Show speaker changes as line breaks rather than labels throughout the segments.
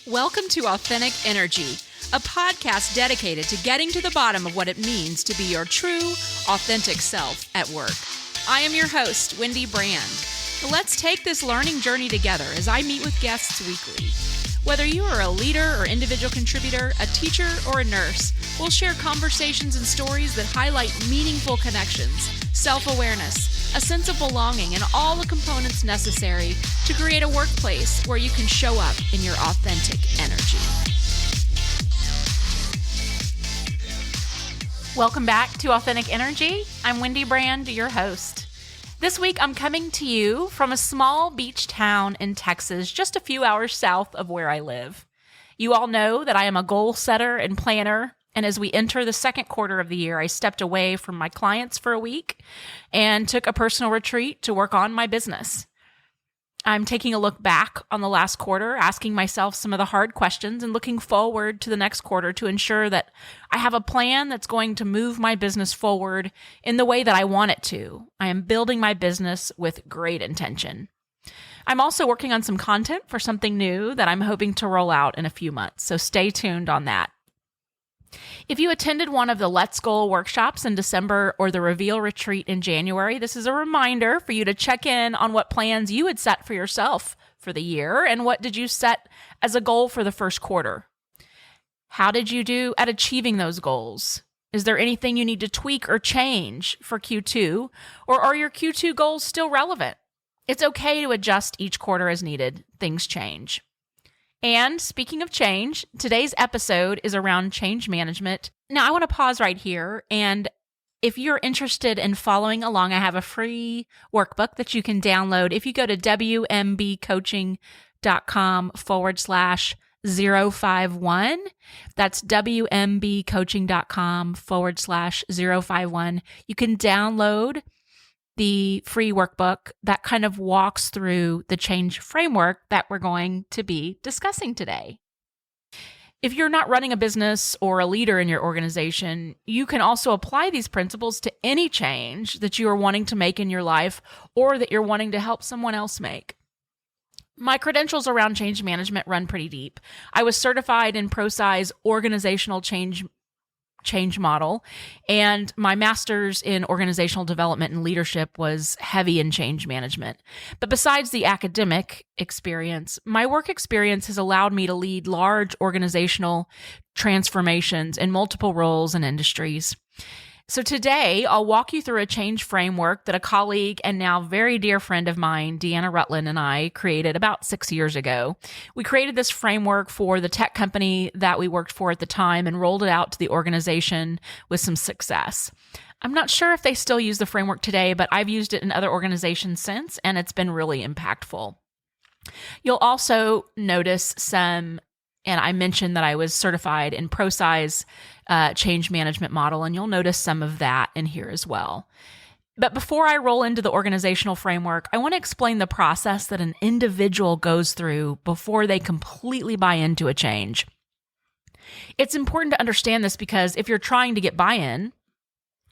Welcome to Authentic Energy, a podcast dedicated to getting to the bottom of what it means to be your true, authentic self at work. I am your host, Wendy Brand. Let's take this learning journey together as I meet with guests weekly. Whether you are a leader or individual contributor, a teacher or a nurse, we'll share conversations and stories that highlight meaningful connections, self-awareness, a sense of belonging, and all the components necessary to create a workplace where you can show up in your authentic energy. Welcome back to Authentic Energy. I'm Wendy Brand, your host. This week, I'm coming to you from a small beach town in Texas, just a few hours south of where I live. You all know that I am a goal setter and planner, and as we enter the second quarter of the year, I stepped away from my clients for a week and took a personal retreat to work on my business. I'm taking a look back on the last quarter, asking myself some of the hard questions and looking forward to the next quarter to ensure that I have a plan that's going to move my business forward in the way that I want it to. I am building my business with great intention. I'm also working on some content for something new that I'm hoping to roll out in a few months, so stay tuned on that. If you attended one of the Let's Goal workshops in December or the Reveal retreat in January, this is a reminder for you to check in on what plans you had set for yourself for the year and what did you set as a goal for the first quarter. How did you do at achieving those goals? Is there anything you need to tweak or change for Q2, or are your Q2 goals still relevant? It's okay to adjust each quarter as needed. Things change. And speaking of change, today's episode is around change management. Now, I want to pause right here. And if you're interested in following along, I have a free workbook that you can download. If you go to wmbcoaching.com/051, that's wmbcoaching.com/051. You can download the free workbook that kind of walks through the change framework that we're going to be discussing today. If you're not running a business or a leader in your organization, you can also apply these principles to any change that you are wanting to make in your life or that you're wanting to help someone else make. My credentials around change management run pretty deep. I was certified in ProSci's organizational change model, and my master's in organizational development and leadership was heavy in change management. But besides the academic experience, my work experience has allowed me to lead large organizational transformations in multiple roles and industries. So today, I'll walk you through a change framework that a colleague and now very dear friend of mine, Deanna Rutland, and I created about 6 years ago. We created this framework for the tech company that we worked for at the time and rolled it out to the organization with some success. I'm not sure if they still use the framework today, but I've used it in other organizations since, and it's been really impactful. You'll also notice and I mentioned that I was certified in ProSci's change management model, and you'll notice some of that in here as well. But before I roll into the organizational framework, I want to explain the process that an individual goes through before they completely buy into a change. It's important to understand this because if you're trying to get buy-in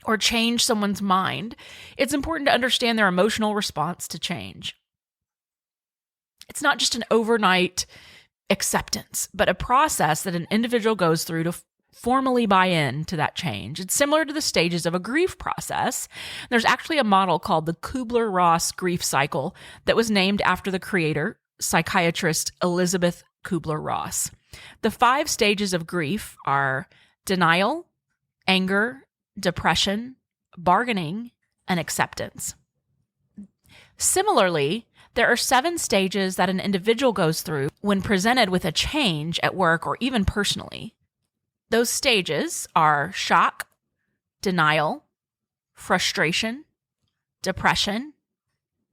or change someone's mind, it's important to understand their emotional response to change. It's not just an overnight acceptance, but a process that an individual goes through to formally buy in to that change. It's similar to the stages of a grief process. There's actually a model called the Kubler-Ross grief cycle that was named after the creator, psychiatrist Elizabeth Kubler-Ross. The 5 stages of grief are denial, anger, depression, bargaining, and acceptance. Similarly, there are 7 stages that an individual goes through when presented with a change at work or even personally. Those stages are shock, denial, frustration, depression,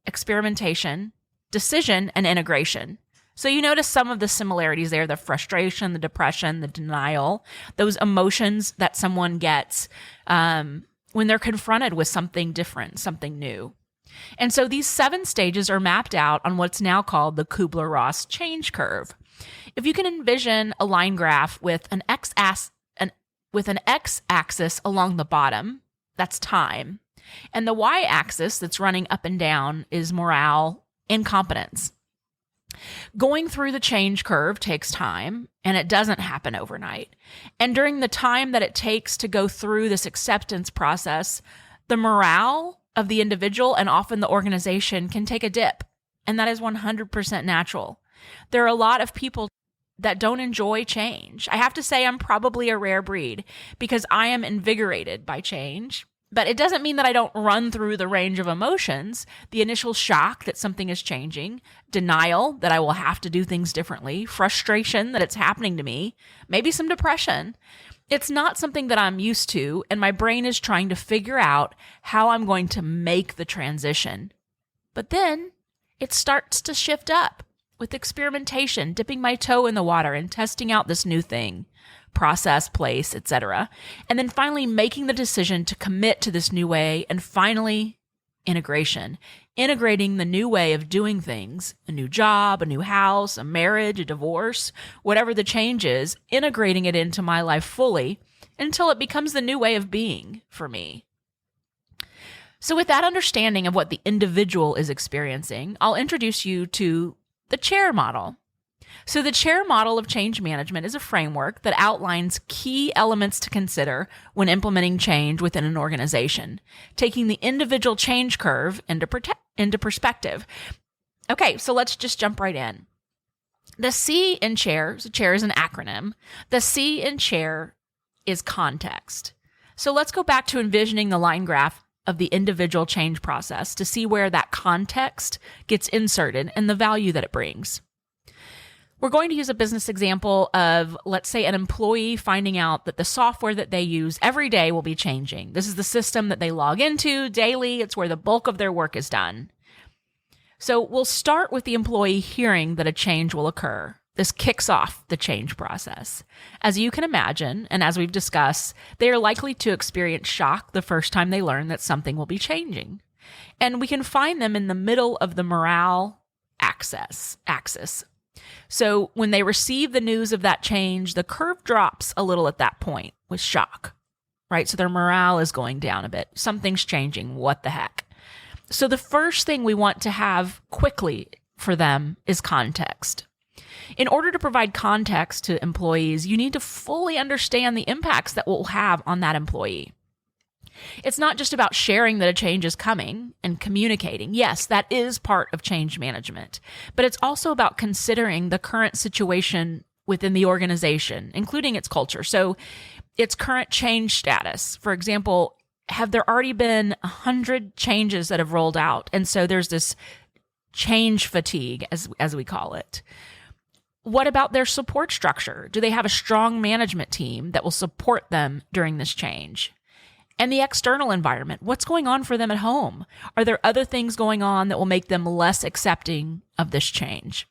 experimentation, decision, and integration. So you notice some of the similarities there, the frustration, the depression, the denial, those emotions that someone gets when they're confronted with something different, something new. And so these 7 stages are mapped out on what's now called the Kubler-Ross change curve. If you can envision a line graph with an x-axis along the bottom, that's time, and the y-axis that's running up and down is morale and competence. Going through the change curve takes time, and it doesn't happen overnight. And during the time that it takes to go through this acceptance process, the morale of the individual and often the organization can take a dip, and that is 100% natural. There are a lot of people that don't enjoy change. I have to say I'm probably a rare breed because I am invigorated by change. But it doesn't mean that I don't run through the range of emotions, the initial shock that something is changing, denial that I will have to do things differently, frustration that it's happening to me, maybe some depression. It's not something that I'm used to, and my brain is trying to figure out how I'm going to make the transition. But then it starts to shift up with experimentation, dipping my toe in the water and testing out this new thing. Process, place, etc. And then finally making the decision to commit to this new way, and finally integration. Integrating the new way of doing things, a new job, a new house, a marriage, a divorce, whatever the change is, integrating it into my life fully until it becomes the new way of being for me. So with that understanding of what the individual is experiencing, I'll introduce you to the chair model. So the chair model of change management is a framework that outlines key elements to consider when implementing change within an organization, taking the individual change curve into perspective. Okay, so let's just jump right in. The C in chair, so chair is an acronym. The C in chair is context. So let's go back to envisioning the line graph of the individual change process to see where that context gets inserted and the value that it brings. We're going to use a business example of, let's say, an employee finding out that the software that they use every day will be changing. This is the system that they log into daily. It's where the bulk of their work is done. So we'll start with the employee hearing that a change will occur. This kicks off the change process. As you can imagine, and as we've discussed, they are likely to experience shock the first time they learn that something will be changing. And we can find them in the middle of the morale axis. So when they receive the news of that change, the curve drops a little at that point with shock, right? So their morale is going down a bit. Something's changing. What the heck? So the first thing we want to have quickly for them is context. In order to provide context to employees, you need to fully understand the impacts that will have on that employee. It's not just about sharing that a change is coming and communicating. Yes, that is part of change management, but it's also about considering the current situation within the organization, including its culture. So its current change status. For example, have there already been 100 changes that have rolled out? And so there's this change fatigue, as we call it. What about their support structure? Do they have a strong management team that will support them during this change? And the external environment, what's going on for them at home? Are there other things going on that will make them less accepting of this change?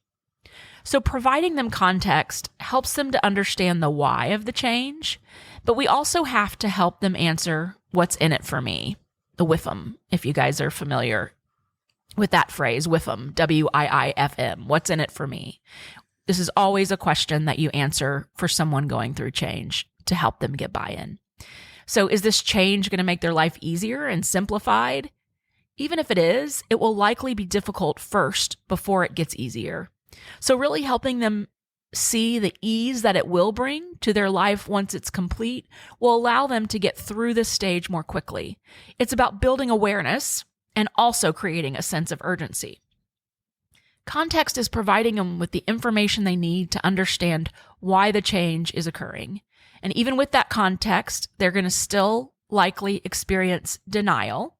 So providing them context helps them to understand the why of the change, but we also have to help them answer what's in it for me, the WIFM, if you guys are familiar with that phrase, WIFM, W-I-I-F-M, what's in it for me? This is always a question that you answer for someone going through change to help them get buy-in. So is this change going to make their life easier and simplified? Even if it is, it will likely be difficult first before it gets easier. So really helping them see the ease that it will bring to their life once it's complete will allow them to get through this stage more quickly. It's about building awareness and also creating a sense of urgency. Context is providing them with the information they need to understand why the change is occurring. And even with that context, they're going to still likely experience denial,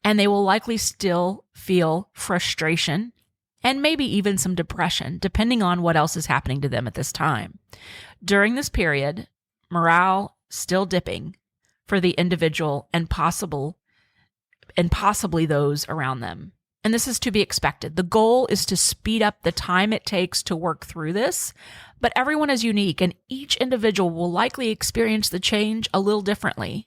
and they will likely still feel frustration and maybe even some depression, depending on what else is happening to them at this time. During this period, morale still dipping for the individual and possibly those around them. And this is to be expected. The goal is to speed up the time it takes to work through this, but everyone is unique and each individual will likely experience the change a little differently.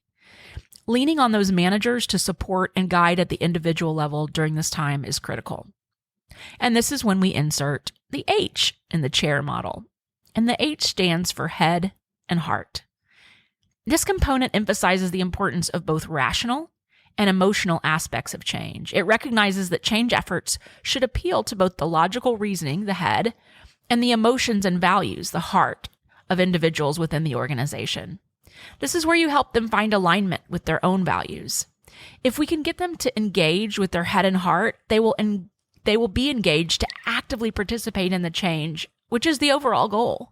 Leaning on those managers to support and guide at the individual level during this time is critical. And this is when we insert the H in the chair model. And the H stands for head and heart. This component emphasizes the importance of both rational and emotional aspects of change. It recognizes that change efforts should appeal to both the logical reasoning, the head, and the emotions and values, the heart, of individuals within the organization. This is where you help them find alignment with their own values. If we can get them to engage with their head and heart, they will be engaged to actively participate in the change, which is the overall goal.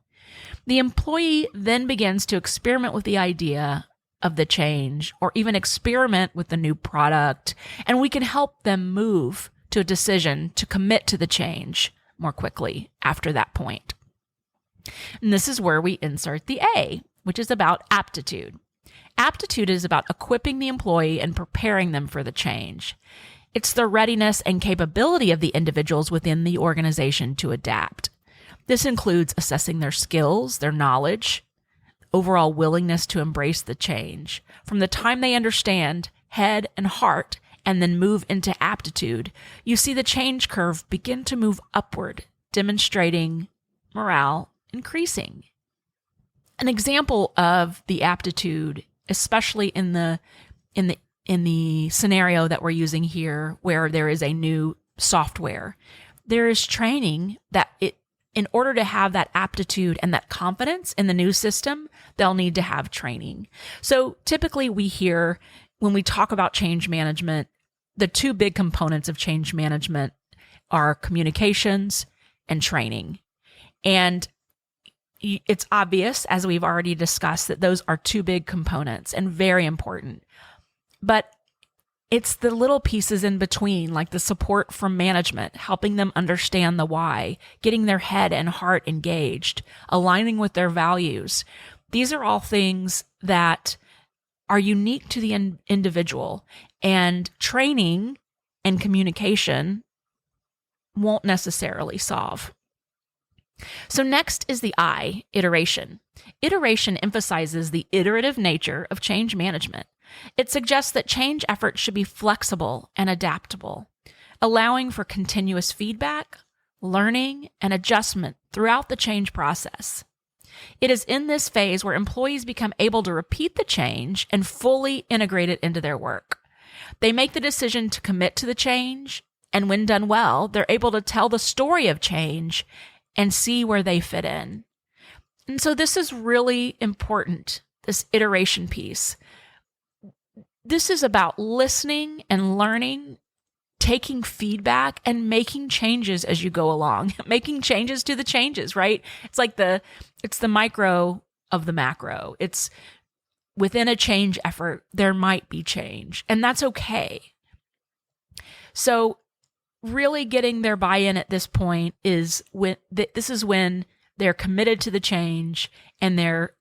The employee then begins to experiment with the idea of the change or even experiment with the new product, and we can help them move to a decision to commit to the change more quickly after that point. And this is where we insert the A, which is about aptitude. Aptitude is about equipping the employee and preparing them for the change. It's the readiness and capability of the individuals within the organization to adapt. This includes assessing their skills, their knowledge, overall willingness to embrace the change. From the time they understand head and heart and then move into aptitude, you see the change curve begin to move upward, demonstrating morale increasing. An example of the aptitude, especially in the scenario that we're using here, where there is a new software, there is training that in order to have that aptitude and that confidence in the new system, they'll need to have training. So typically we hear when we talk about change management, the two big components of change management are communications and training. And it's obvious, as we've already discussed, that those are two big components and very important. But it's the little pieces in between, like the support from management, helping them understand the why, getting their head and heart engaged, aligning with their values. These are all things that are unique to the individual, and training and communication won't necessarily solve. So next is the I, iteration. Iteration emphasizes the iterative nature of change management. It suggests that change efforts should be flexible and adaptable, allowing for continuous feedback, learning, and adjustment throughout the change process. It is in this phase where employees become able to repeat the change and fully integrate it into their work. They make the decision to commit to the change, and when done well, they're able to tell the story of change and see where they fit in. And so this is really important, this iteration piece. This is about listening and learning, taking feedback, and making changes as you go along, making changes to the changes, right? It's like it's the micro of the macro. It's within a change effort, there might be change, and that's okay. So really getting their buy-in at this point is this is when they're committed to the change and they're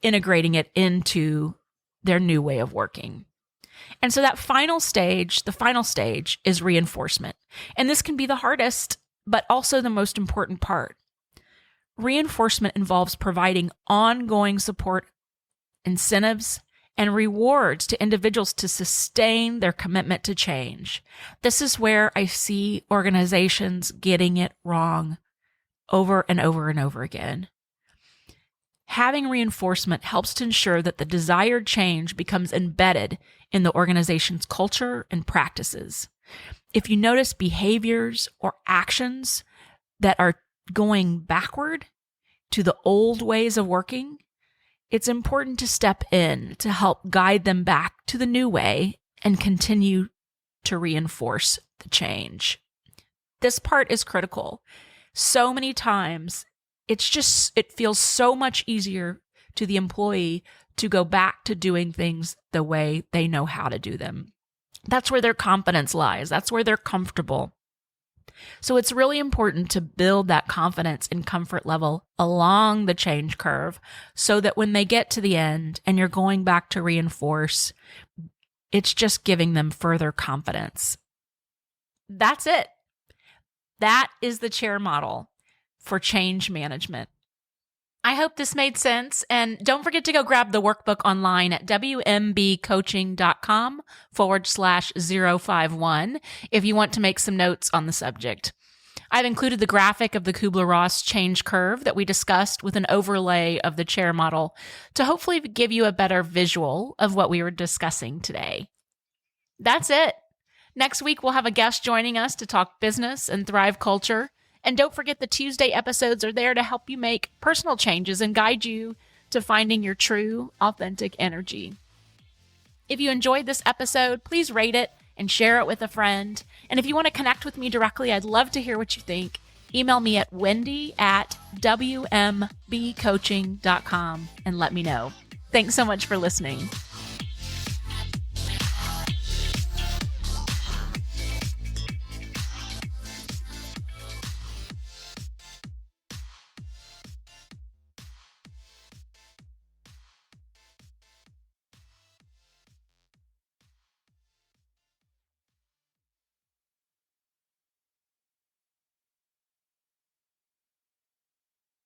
integrating it into their new way of working. And so that final stage, the final stage, is reinforcement. And this can be the hardest, but also the most important part. Reinforcement involves providing ongoing support, incentives, and rewards to individuals to sustain their commitment to change. This is where I see organizations getting it wrong over and over and over again. Having reinforcement helps to ensure that the desired change becomes embedded in the organization's culture and practices. If you notice behaviors or actions that are going backward to the old ways of working, it's important to step in to help guide them back to the new way and continue to reinforce the change. This part is critical. So many times, it feels so much easier to the employee to go back to doing things the way they know how to do them. That's where their confidence lies. That's where they're comfortable. So it's really important to build that confidence and comfort level along the change curve so that when they get to the end and you're going back to reinforce, it's just giving them further confidence. That's it. That is the chair model for change management. I hope this made sense. And don't forget to go grab the workbook online at wmbcoaching.com/051 if you want to make some notes on the subject. I've included the graphic of the Kubler-Ross change curve that we discussed with an overlay of the chair model to hopefully give you a better visual of what we were discussing today. That's it. Next week, we'll have a guest joining us to talk business and thrive culture. And don't forget the Tuesday episodes are there to help you make personal changes and guide you to finding your true, authentic energy. If you enjoyed this episode, please rate it and share it with a friend. And if you want to connect with me directly, I'd love to hear what you think. Email me at wendy@wmbcoaching.com and let me know. Thanks so much for listening.